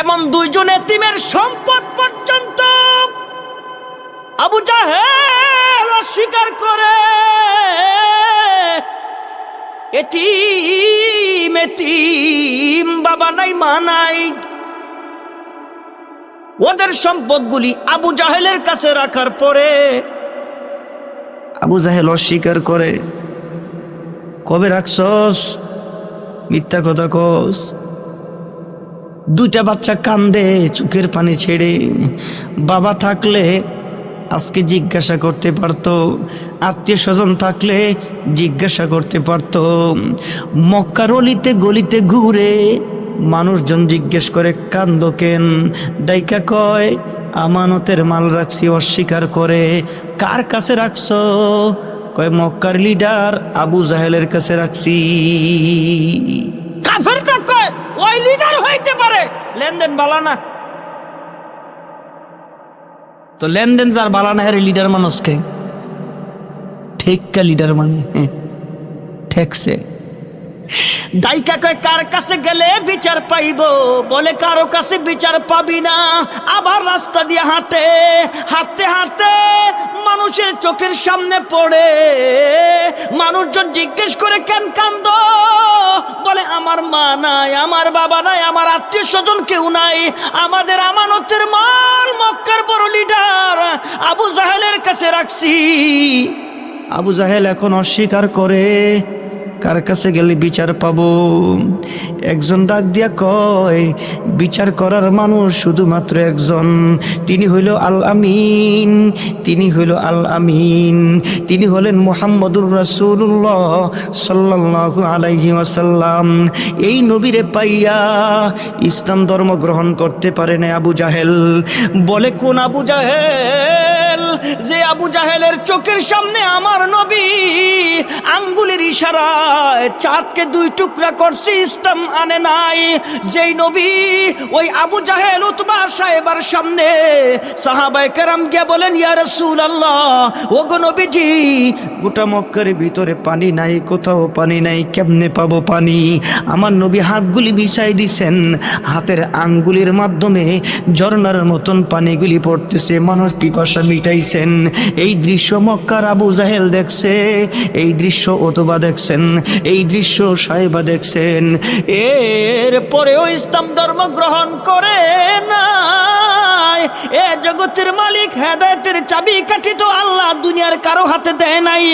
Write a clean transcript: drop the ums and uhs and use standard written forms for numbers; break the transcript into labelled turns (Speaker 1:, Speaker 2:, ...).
Speaker 1: এমন দুইজন এতিমের সম্পদ পর্যন্ত আবু জাহেল অস্বীকার করে। এতিম এতিম, বাবা নাই মা নাই, ওদের সম্পদগুলি আবু জাহেলের কাছে রাখার পরে আবু জাহেল অস্বীকার করে। কবে রাখছস? মিথ্যা কথা কস। দুইটা বাচ্চা কান্দে চোখের পানি ছেড়ে। বাবা থাকলে আজকে জিজ্ঞাসা করতে পারতো, আত্মীয় স্বজন থাকলে জিজ্ঞাসা করতে পারতো। মক্কার অলিতে গলিতে ঘুরে মানুষজন জিজ্ঞেস করে কান্দো কেন? ডাইকা কয় আমানতের মাল রাখছি, অস্বীকার করে। কার কাছে রাখছো? কয় মক্কার লিডার আবু জাহেলের কাছে রাখছি। কাফেরটা কয় ওই লিডার হইতে পারে, লেনদেন বালা না। তো লেনদেন যার বালা না, হেরে লিডার মানুষকে ঠেক্কা লিডার মানে ঠেকছে। দাইকা কয় কার কাছে গেলে বিচার পাইব? বলে কারো কাছে বিচার পাবি না। আবার রাস্তা দিয়ে হাঁটে হাঁটতে হাঁটতে মানুষের চোখের সামনে পড়ে। মানুষজন জিজ্ঞেস করে কেন কান্দো? বলে আমার মা নাই, আমার বাবা নাই, আমার আত্মীয় স্বজন কেউ নাই। আমাদের আমানতের মাল মক্কার বড় লিডার আবু জাহেলের কাছে রাখছি। আবু জাহেল এখন অস্বীকার করে। কার কাছে গেলে বিচার পাবো? একজন ডাক দিয়া কয় বিচার করার মানুষ শুধুমাত্র একজন, তিনি হইল আল আমিন। তিনি হইল আল আমিন, তিনি হলেন মুহাম্মদুর রাসূলুল্লাহ সাল্লাল্লাহু আলাইহি ওয়াসাল্লাম। এই নবীরে পাইয়া ইসলাম ধর্ম গ্রহণ করতে পারে না আবু জাহেল। বলে কোন আবু জাহেল? যে আবু জাহেলের চোখের সামনে আমার নবী আঙ্গুলের ইশারায় চাঁদকে দুই টুকরা করছে, ইসলাম আনে নাই। যেই নবী ওই আবু জাহেল উতবা সাহেবার সামনে সাহাবায়ে কেরাম গিয়ে বলেন ইয়া রাসূলুল্লাহ, ওগো নবীজি গোটা মক্কার ভিতরে পানি নাই, কোথাও পানি নাই, কেমনে পাবো পানি? আমার নবী হাতগুলি বিছাই দিছেন, হাতের আঙ্গুলের মাধ্যমে ঝর্ণার মতন পানিগুলি পড়তেছে, মানুষ পিপাসা মিটাইছেন। এই দৃশ্য মক্কার আবু জাহেল দেখছে, এই দৃশ্য উতবা দেখছেন, এই দৃশ্য সাহেবা দেখছেন। এর পরেও ইসলাম ধর্ম গ্রহণ করে নাই। এ জগতের মালিক হেদায়েতের চাবি কাঠি তো আল্লাহ দুনিয়ার কারো হাতে দেয় নাই।